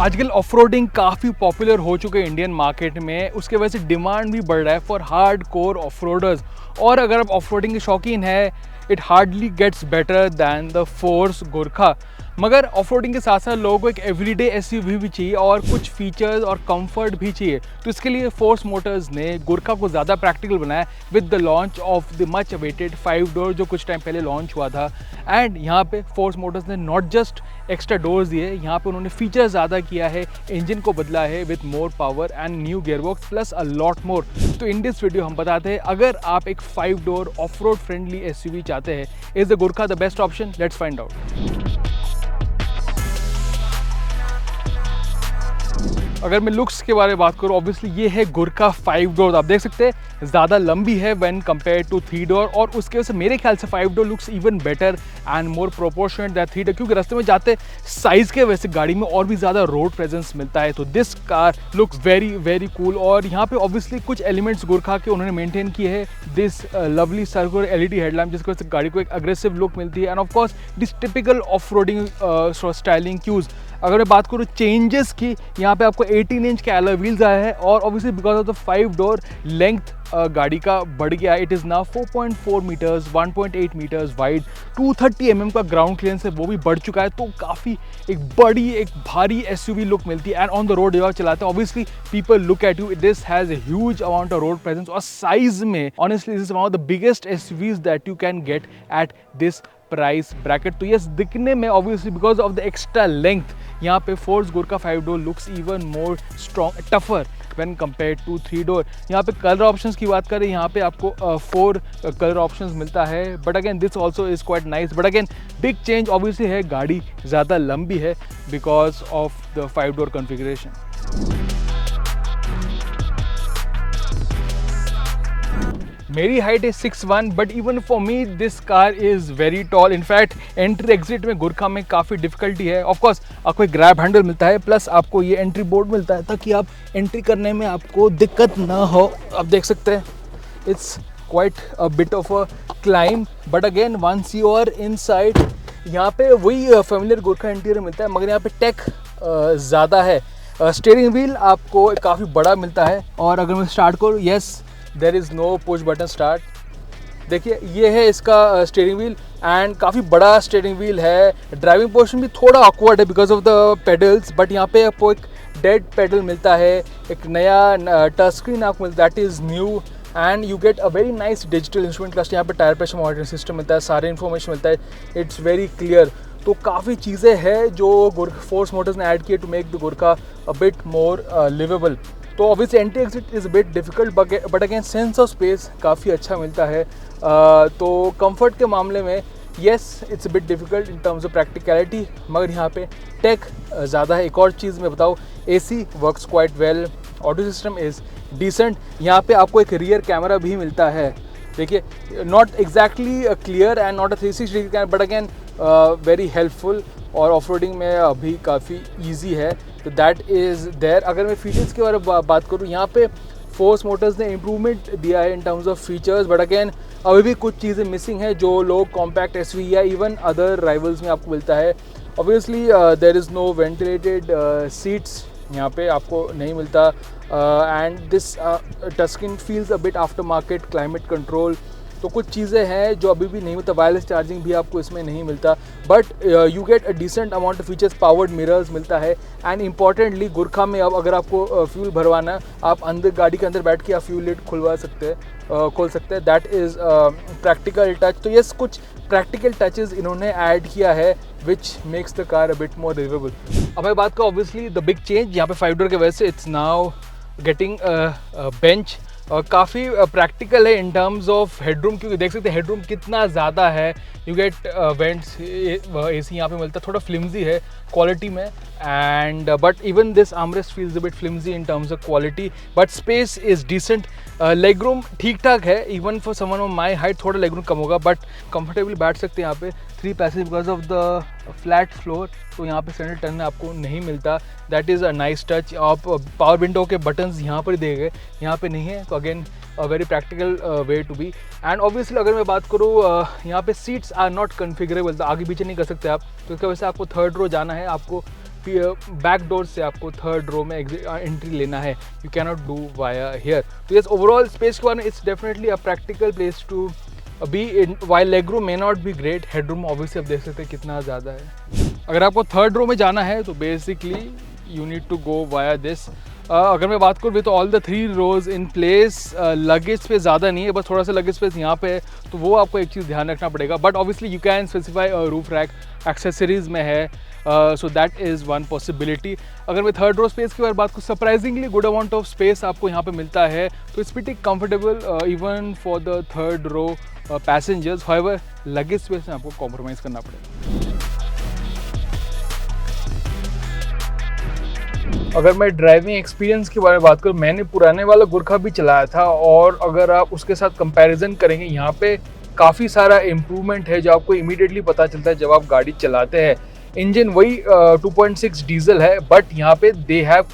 आजकल ऑफरोडिंग काफ़ी पॉपुलर हो चुके हैं इंडियन मार्केट में। उसके वजह से डिमांड भी बढ़ रहा है फॉर हार्ड कोर ऑफरोडर्स। और अगर आप ऑफरोडिंग के शौकीन है, it hardly gets better than the Force Gurkha. मगर ऑफरोडिंग के साथ साथ लोगों को एक एवरीडे एसयूवी भी चाहिए और कुछ फीचर्स और कंफर्ट भी चाहिए। तो इसके लिए फोर्स मोटर्स ने गोरखा को ज़्यादा प्रैक्टिकल बनाया with the launch of the much awaited 5 door जो कुछ टाइम पहले लॉन्च हुआ था। एंड यहाँ पे फोर्स मोटर्स ने नॉट जस्ट एक्स्ट्रा डोर्स दिए, यहाँ पे उन्होंने फीचर ज़्यादा किया है, इंजन को बदला है with more power and new gearbox plus a lot more. तो इन दिस वीडियो हम बताते हैं, अगर आप एक 5 door of road friendly SUV चाहते हैं, is the Gorkha the best option? Let's find out. अगर मैं लुक्स के बारे में बात करूँ, ऑब्वियसली ये है गोरखा 5 डोर। आप देख सकते हैं ज़्यादा लंबी है व्हेन कंपेयर टू 3 डोर, और उसके वजह से मेरे ख्याल से 5 door looks even better and more proportionate that 3 door, क्योंकि रास्ते में जाते साइज़ के वजह से गाड़ी में और भी ज़्यादा रोड प्रेजेंस मिलता है। तो this car looks very very cool. और यहाँ पे ऑब्वियसली कुछ एलिमेंट्स गोरखा के उन्होंने मेंटेन किए हैं। This lovely circular LED headlamp, जिसकी वजह से गाड़ी को एक अग्रेसिव लुक मिलती है, and of course this typical off roading styling cues. अगर मैं बात करूँ चेंजेस की, यहाँ पे आपको 18 इंच के अलॉय व्हील्स आए हैं, और obviously because of the 5 door length गाड़ी का बढ़ गया है। It is now 4.4 metres, 1.8 metres wide, 230 mm का ग्राउंड क्लियरेंस है, वो भी बढ़ चुका है। तो काफ़ी एक बड़ी, एक भारी एसयूवी लुक मिलती है। एंड ऑन द रोड जब आप चलाते हैं, obviously people look at you, this has a huge amount of road presence. और साइज में honestly this is one of the biggest SUVs that you can get at this price bracket. तो yes, दिखने में obviously because of the extra length, यहाँ पे Force Gurkha 5 door looks even more strong, tougher when compare to 3 door. यहाँ पे colour options की बात करें, यहाँ पे आपको 4 कलर ऑप्शंस मिलता है, but again this also is quite nice. But again big change obviously है, गाड़ी ज़्यादा लंबी है because of the 5 door configuration. मेरी हाइट है 6'1", but even for me this car is very tall. In fact entry exit में गोरखा में काफ़ी डिफिकल्टी है। ऑफकोर्स आपको एक ग्रैब हैंडल मिलता है, प्लस आपको ये एंट्री बोर्ड मिलता है ताकि आप एंट्री करने में आपको दिक्कत ना हो। आप देख सकते हैं it's quite a bit of a climb, but again once you are inside, यहाँ पे वही फैमिलियर गोरखा इंटीरियर मिलता है, मगर यहाँ पे टेक ज़्यादा है। स्टीयरिंग व्हील आपको काफ़ी बड़ा मिलता है, और अगर मैं स्टार्ट करूँ, yes there is no push button start. देखिए ये है इसका स्टीयरिंग व्हील, एंड काफ़ी बड़ा स्टीयरिंग व्हील है। ड्राइविंग पोर्शन भी थोड़ा ऑकवर्ड है because of the pedals, but यहाँ पे आपको एक डेड पेडल मिलता है, एक नया टच स्क्रीन आपको मिलता है, that is new, and you get a very nice digital instrument cluster. यहाँ पे टायर प्रेशर मॉनिटरिंग सिस्टम मिलता है, सारे इन्फॉर्मेशन मिलता है, इट्स वेरी क्लियर। तो काफ़ी चीज़ें हैं जो फोर्स मोटर्स ने ऐड किए to make the Gurkha a bit more livable. तो obviously entry exit is bit difficult, but again sense of space काफ़ी अच्छा मिलता है। तो कंफर्ट के मामले में yes it's bit difficult in terms of practicality, मगर यहाँ पे टेक ज़्यादा है। एक और चीज़ मैं बताऊँ, AC works quite well, audio system is decent. यहाँ पे आपको एक रियर कैमरा भी मिलता है। देखिए not exactly clear and not a 360 degree camera, but again very helpful, और ऑफ रोडिंग में अभी काफ़ी ईजी है। तो दैट इज़ देयर। अगर मैं फीचर्स के बारे में बात करूँ, यहाँ पे फोर्स मोटर्स ने इम्प्रूवमेंट दिया है in terms of features, but again अभी भी कुछ चीज़ें मिसिंग है जो लोग कॉम्पैक्ट एसयूवी या इवन अदर राइवल्स में आपको मिलता है। Obviously there is no ventilated seats, यहाँ पे आपको नहीं मिलता, and this touch screen feels a bit aftermarket, climate control. तो कुछ चीज़ें हैं जो अभी भी नहीं मिलता, वायरलेस चार्जिंग भी आपको इसमें नहीं मिलता, but you get a decent amount of features. Powered mirrors मिलता है, एंड इंपॉर्टेंटली गोरखा में अब अगर आपको फ्यूल भरवाना, आप अंदर गाड़ी के अंदर बैठ के आप फ्यूल लिड खोल सकते हैं। That is practical touch. तो यस, कुछ प्रैक्टिकल टचेज़ इन्होंने ऐड किया है which makes the car a bit more liveable. अब मैं बात करूँ ऑब्वियसली द बिग चेंज, यहाँ पे 5 डोर के वजह से इट्स नाउ गेटिंग बेंच, और काफ़ी प्रैक्टिकल है इन टर्म्स ऑफ हेडरूम, क्योंकि देख सकते हैं हेडरूम कितना ज़्यादा है। यू गेट वेंट्स, एसी यहाँ पे मिलता है, थोड़ा फ्लिम्जी है क्वालिटी में, and but even this armrest feels a bit flimsy in terms of quality, but space is decent. Leg room ठीक ठाक है, even for someone of my height थोड़ा लेग रूम कम होगा, बट कंफर्टेबली बैठ सकते हैं यहाँ पे। 3 passage because of the flat floor, तो यहाँ पे सेंट्रल टर्न आपको नहीं मिलता, that is a nice touch. आप पावर विंडो के बटन्स यहाँ पर ही दे गए, यहाँ पे नहीं है, तो again very practical way to be. And obviously अगर मैं बात करूँ, यहाँ पे सीट्स आर नॉट कन्फिगरेबल, तो आगे पीछे नहीं कर सकते आप, तो इसकी वजह से आपको 3rd रो जाना है, आपको बैक डोर से आपको थर्ड रो में एंट्री लेना है, you can not do via here. तो यस, ओवरऑल स्पेस के बारे में it's definitely a practical place to be in. While leg room may not be great, head room obviously आप देख सकते हैं कितना ज़्यादा है। अगर आपको थर्ड रो में जाना है तो basically you need to go via this. अगर मैं बात करूँ with all the 3 rows in place, luggage space ज़्यादा नहीं है, बस थोड़ा सा लगेज स्पेस यहाँ पे है, तो वो आपको एक चीज़ ध्यान रखना पड़ेगा। But obviously you can specify roof rack accessories में है, so that is one possibility. अगर मैं थर्ड रो स्पेस की बात करूँ, surprisingly good amount of space आपको यहाँ पे मिलता है, तो it's pretty comfortable even for the third row passengers. However luggage space में आपको कॉम्प्रोमाइज़ करना पड़ेगा। अगर मैं ड्राइविंग एक्सपीरियंस के बारे में बात करूँ, मैंने पुराने वाला गुरखा भी चलाया था, और अगर आप उसके साथ कंपैरिजन करेंगे, यहाँ पे काफ़ी सारा इम्प्रूवमेंट है जो आपको इमीडिएटली पता चलता है जब आप गाड़ी चलाते हैं। इंजन वही 2.6 डीजल है, बट यहाँ पे they have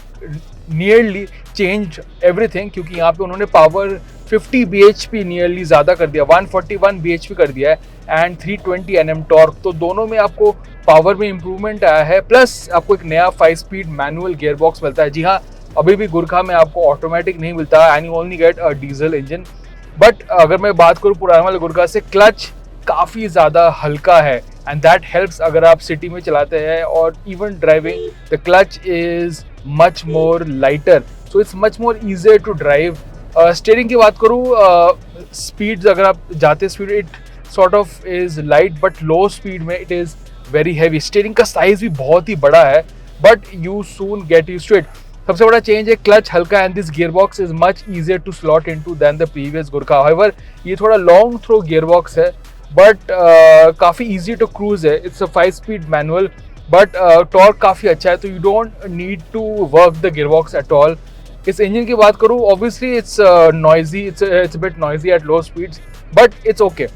nearly change everything, क्योंकि यहाँ पे उन्होंने पावर 50 bhp नियरली ज़्यादा कर दिया, 141 bhp कर दिया है, एंड 320 Nm टॉर्क। तो दोनों में आपको पावर में इम्प्रूवमेंट आया है, प्लस आपको एक नया 5 स्पीड मैनुअल गियर बॉक्स मिलता है। जी हाँ, अभी भी गुरखा में आपको ऑटोमेटिक नहीं मिलता, and you only get a diesel engine. But अगर मैं बात करूँ पुराने वाले गुरखा से, क्लच काफ़ी ज़्यादा हल्का है, एंड दैट हेल्प्स अगर आप सिटी में चलाते हैं, और even driving the clutch is much more lighter, so it's much more easier to drive. Steering की बात करूँ, स्पीड्स अगर आप जाते speed it sort of is light, but low speed में it is very heavy. Steering का size भी बहुत ही बड़ा है, but you soon get used to it. सबसे बड़ा चेंज है क्लच हल्का, and this gear box is much easier to slot into then the previous Gurkha. However ये थोड़ा लॉन्ग थ्रो गियर बॉक्स है, बट काफ़ी इजी टू क्रूज है। It's a 5 speed manual, but torque काफ़ी अच्छा है, तो you don't need to work the gear box at all. इस इंजन की बात करूँ, obviously it's noisy, it's bit noisy at low speeds, but it's okay,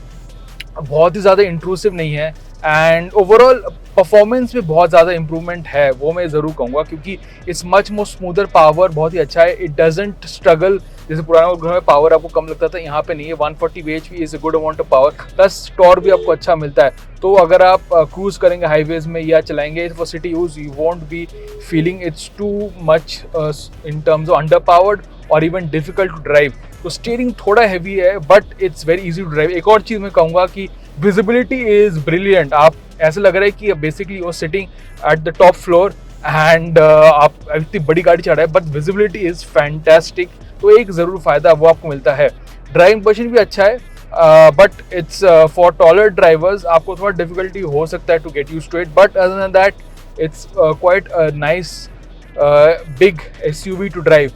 बहुत ही ज़्यादा इंट्रूसिव नहीं है, एंड ओवरऑल परफॉर्मेंस में बहुत ज़्यादा इंप्रूवमेंट है, वो मैं ज़रूर कहूँगा, क्योंकि it's much more smoother, power बहुत ही अच्छा है, इट डजंट स्ट्रगल। जैसे पुराने घर में पावर आपको कम लगता था, यहाँ पे नहीं है। 140 bhp is a good amount of power, plus torque भी आपको अच्छा मिलता है। तो अगर आप क्रूज करेंगे हाईवेज में या चलाएंगे for city use, you won't be feeling it's too much in terms of underpowered और इवन डिफिकल्ट टू ड्राइव। तो स्टीयरिंग थोड़ा हैवी है, but it's very easy to drive. एक और चीज़ मैं कहूँगा कि विजिबिलिटी इज ब्रिलियंट। आप ऐसा लग रहा है कि basically you are sitting at the top floor, and आप इतनी बड़ी गाड़ी चढ़ रहे हैं, बट विजिबिलिटी इज फैंटास्टिक। तो एक ज़रूर फ़ायदा वो आपको मिलता है। ड्राइविंग पोजीशन भी अच्छा है, but it's for taller drivers, आपको थोड़ा डिफिकल्टी हो सकता है to get used to it, but other than that it's quite a nice big SUV to drive.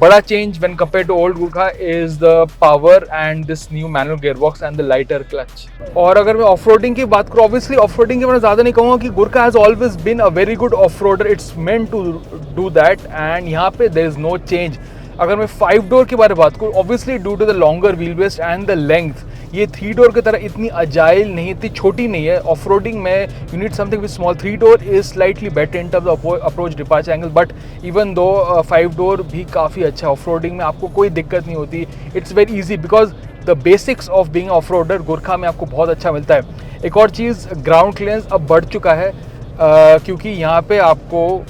बड़ा change when compared to old Gurkha is the power and this new manual gearbox and the lighter clutch। और अगर मैं off-roading की बात करूँ, obviously off-roading के बारे में ज़्यादा नहीं कहूँगा कि Gurkha has always been a very good off-roader, it's meant to do that, and यहाँ पे there is no change। अगर मैं 5 डोर के बारे में बात करूँ, obviously due to the longer wheel base and the length, ये 3 डोर की तरह इतनी अजाइल नहीं, इतनी छोटी नहीं है। ऑफ रोडिंग में you need something with small. 3 door is slightly better in terms of approach departure angle, but even though 5 door भी काफ़ी अच्छा है। ऑफ रोडिंग में आपको कोई दिक्कत नहीं होती, it's very easy, because the basics of being off roader Gurkha में आपको बहुत अच्छा मिलता है। एक और चीज़, ग्राउंड क्लियरेंस अब बढ़ चुका है, क्योंकि यहाँ पे आपको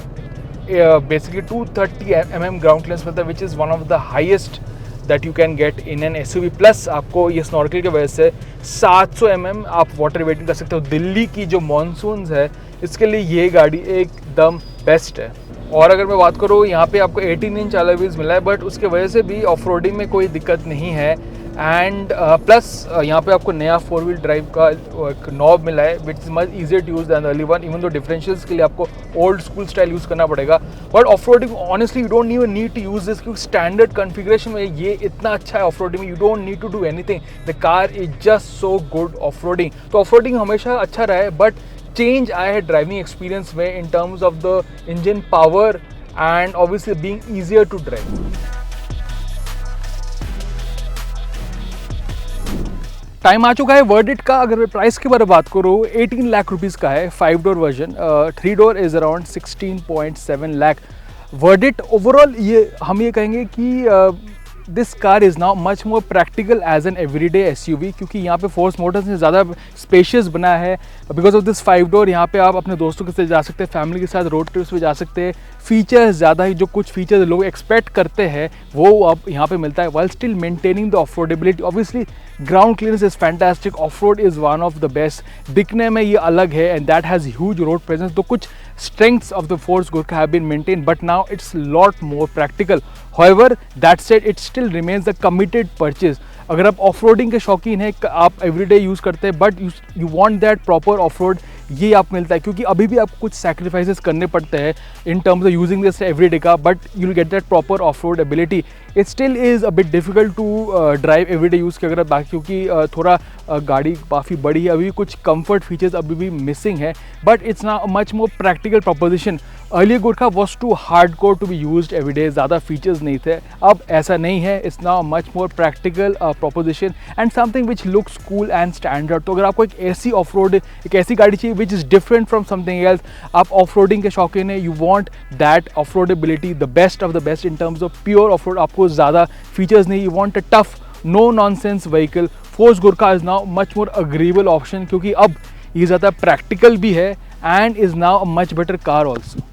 बेसिकली 230 mm ग्राउंड क्लियरेंस मिलता है, which is one of the highest that you can get in an SUV। Plus आपको ये स्नॉर्कल की वजह से 700 mm आप वाटर वेटिंग कर सकते हो। दिल्ली की जो मानसून्स है, इसके लिए ये गाड़ी एकदम बेस्ट है। और अगर मैं बात करूँ, यहाँ पे आपको 18 इंच अलॉय व्हील्स मिला है, बट उसके वजह से भी ऑफ रोडिंग में कोई दिक्कत नहीं है। एंड प्लस यहाँ पे आपको नया 4 व्हील ड्राइव का एक नॉब मिला है, which is much easier to use than early one, even दो डिफरेंशियल्स के लिए आपको ओल्ड स्कूल स्टाइल यूज़ करना पड़ेगा। But off roading honestly you don't even need to use this, क्योंकि स्टैंडर्ड कॉन्फ़िगरेशन में ये इतना अच्छा है। ऑफ रोडिंग में you don't need to do anything, the car is just so good off roading. तो ऑफ रोडिंग हमेशा अच्छा रहा है, बट चेंज आया है ड्राइविंग एक्सपीरियंस में in terms of the engine power and obviously being easier to drive. Time आ चुका है वर्डिक्ट का। अगर मैं प्राइस के बारे में बात करूँ, 18 लाख रुपीज़ का है 5 door version, 3 door is around 16.7 lakh. Verdict overall ये हम ये कहेंगे कि this car is now much more practical as an everyday SUV, क्योंकि यहाँ पे फोर्स मोटर्स ने ज़्यादा स्पेशियस बना है। बिकॉज ऑफ दिस 5 डोर यहाँ पे आप अपने दोस्तों के साथ जा सकते हैं, फैमिली के साथ रोड ट्रिप्स पे जा सकते हैं। फीचर्स ज़्यादा ही, जो कुछ फीचर्स लोग एक्सपेक्ट करते हैं वो अब यहाँ पे मिलता है, while still maintaining the affordability. Obviously ground clearance is fantastic, of road is one of the best, दिखने में ये अलग है and that has huge road presence. तो कुछ strengths of the Force Gurkha have been maintained, but now it's lot more practical. However, that said, it still remains a committed purchase. अगर आप off roading के शौकीन हैं, आप everyday use करते हैं, but you want that proper off road, ये आप मिलता है, क्योंकि अभी भी आपको कुछ सैक्रिफाइसेस करने पड़ते हैं in terms of using this everyday का, but you will get that proper off road ability. It still is a bit difficult to drive everyday use के अगर बाकी, क्योंकि थोड़ा गाड़ी काफ़ी बड़ी है, अभी भी कुछ कंफर्ट फीचर्स अभी भी मिसिंग है, but it's now much more practical proposition. Earlier Gurkha was too hard core to be use everyday, ज़्यादा फीचर्स नहीं थे, अब ऐसा नहीं है, it's now much more practical proposition and something which looks cool and standard. तो अगर आपको एक ऐसी ऑफ रोड, एक ऐसी गाड़ी चाहिए which is different from something else, आप ऑफ रोडिंग के शौकीन है, you want that off roadability, the best of the best in terms of pure off road, आपको ज़्यादा फीचर्स नहीं, you want a tough no nonsense vehicle, Force Gurkha is now much more agreeable option, क्योंकि अब ये ज़्यादा practical भी है and is now a much better car also.